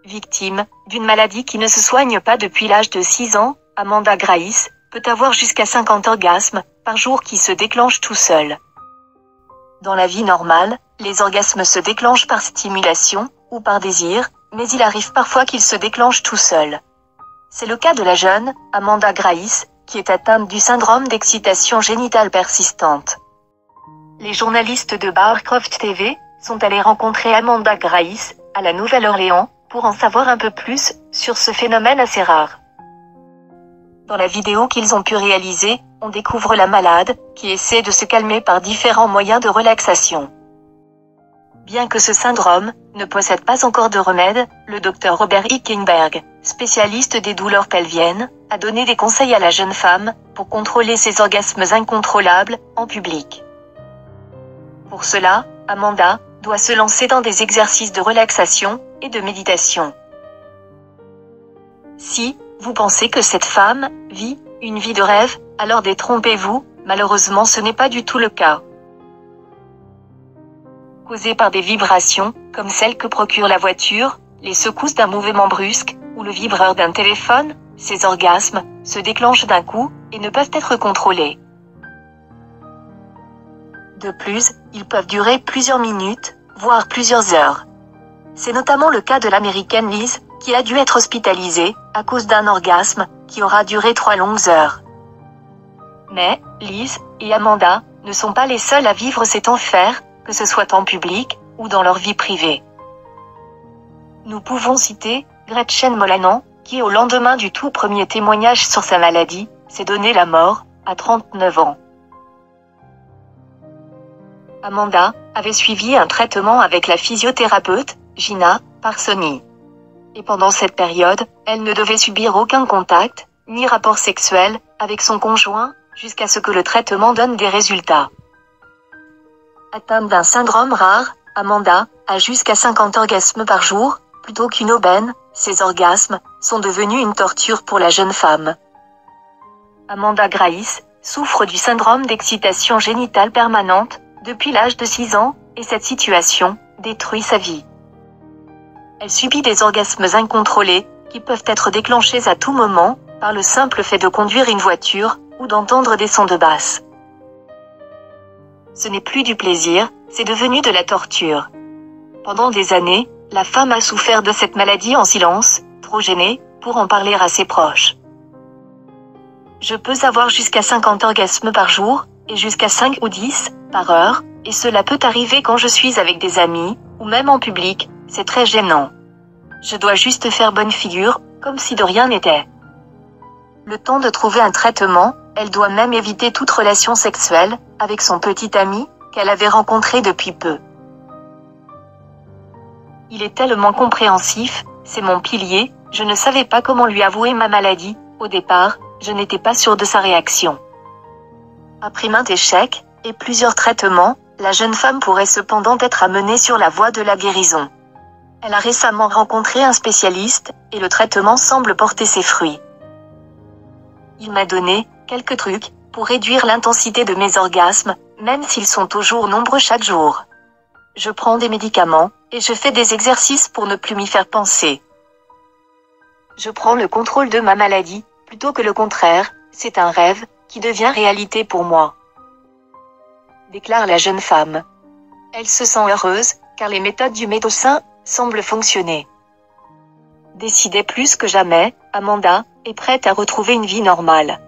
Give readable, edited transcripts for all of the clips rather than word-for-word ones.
Victime d'une maladie qui ne se soigne pas depuis l'âge de 6 ans, Amanda Grace peut avoir jusqu'à 50 orgasmes par jour qui se déclenchent tout seuls. Dans la vie normale, les orgasmes se déclenchent par stimulation ou par désir, mais il arrive parfois qu'ils se déclenchent tout seuls. C'est le cas de la jeune Amanda Grace, qui est atteinte du syndrome d'excitation génitale persistante. Les journalistes de Barcroft TV sont allés rencontrer Amanda Grace à la Nouvelle-Orléans pour en savoir un peu plus sur ce phénomène assez rare. Dans la vidéo qu'ils ont pu réaliser, on découvre la malade qui essaie de se calmer par différents moyens de relaxation. Bien que ce syndrome ne possède pas encore de remède, le docteur Robert Hickenberg, spécialiste des douleurs pelviennes, a donné des conseils à la jeune femme pour contrôler ses orgasmes incontrôlables en public. Pour cela, Amanda doit se lancer dans des exercices de relaxation et de méditation. Si vous pensez que cette femme vit une vie de rêve, alors détrompez-vous, malheureusement ce n'est pas du tout le cas. Causées par des vibrations, comme celles que procure la voiture, les secousses d'un mouvement brusque, ou le vibreur d'un téléphone, ces orgasmes se déclenchent d'un coup et ne peuvent être contrôlés. De plus, ils peuvent durer plusieurs minutes, voire plusieurs heures. C'est notamment le cas de l'américaine Liz, qui a dû être hospitalisée à cause d'un orgasme qui aura duré 3 longues heures. Mais, Liz et Amanda ne sont pas les seuls à vivre cet enfer, que ce soit en public ou dans leur vie privée. Nous pouvons citer Gretchen Molanan, qui au lendemain du tout premier témoignage sur sa maladie, s'est donné la mort, à 39 ans. Amanda avait suivi un traitement avec la physiothérapeute, Gina Parsoni. Et pendant cette période, elle ne devait subir aucun contact, ni rapport sexuel, avec son conjoint, jusqu'à ce que le traitement donne des résultats. Atteinte d'un syndrome rare, Amanda a jusqu'à 50 orgasmes par jour, plutôt qu'une aubaine. Ces orgasmes sont devenus une torture pour la jeune femme. Amanda Grace souffre du syndrome d'excitation génitale permanente depuis l'âge de 6 ans, et cette situation détruit sa vie. Elle subit des orgasmes incontrôlés, qui peuvent être déclenchés à tout moment, par le simple fait de conduire une voiture, ou d'entendre des sons de basse. Ce n'est plus du plaisir, c'est devenu de la torture. Pendant des années, la femme a souffert de cette maladie en silence, trop gênée pour en parler à ses proches. Je peux avoir jusqu'à 50 orgasmes par jour, et jusqu'à 5 ou 10 par heure, et cela peut arriver quand je suis avec des amis, ou même en public, c'est très gênant. Je dois juste faire bonne figure, comme si de rien n'était. Le temps de trouver un traitement, elle doit même éviter toute relation sexuelle, avec son petit ami, qu'elle avait rencontré depuis peu. Il est tellement compréhensif, c'est mon pilier, je ne savais pas comment lui avouer ma maladie, au départ, je n'étais pas sûre de sa réaction. Après maintes échecs, et plusieurs traitements, la jeune femme pourrait cependant être amenée sur la voie de la guérison. Elle a récemment rencontré un spécialiste, et le traitement semble porter ses fruits. Il m'a donné quelques trucs pour réduire l'intensité de mes orgasmes, même s'ils sont toujours nombreux chaque jour. Je prends des médicaments, et je fais des exercices pour ne plus m'y faire penser. Je prends le contrôle de ma maladie, plutôt que le contraire, c'est un rêve qui devient réalité pour moi. Déclare la jeune femme. Elle se sent heureuse, car les méthodes du médecin semblent fonctionner. Décidée plus que jamais, Amanda est prête à retrouver une vie normale.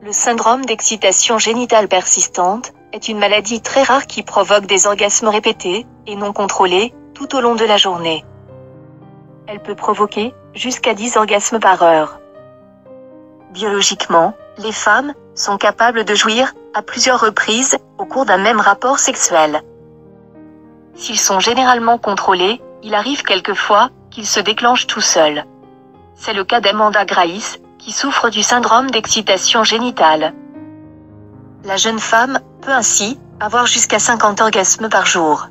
Le syndrome d'excitation génitale persistante est une maladie très rare qui provoque des orgasmes répétés et non contrôlés tout au long de la journée. Elle peut provoquer jusqu'à 10 orgasmes par heure. Biologiquement, les femmes sont capables de jouir à plusieurs reprises au cours d'un même rapport sexuel. S'ils sont généralement contrôlés, il arrive quelquefois qu'ils se déclenchent tout seuls. C'est le cas d'Amanda Grace, qui souffre du syndrome d'excitation génitale. La jeune femme peut ainsi avoir jusqu'à 50 orgasmes par jour.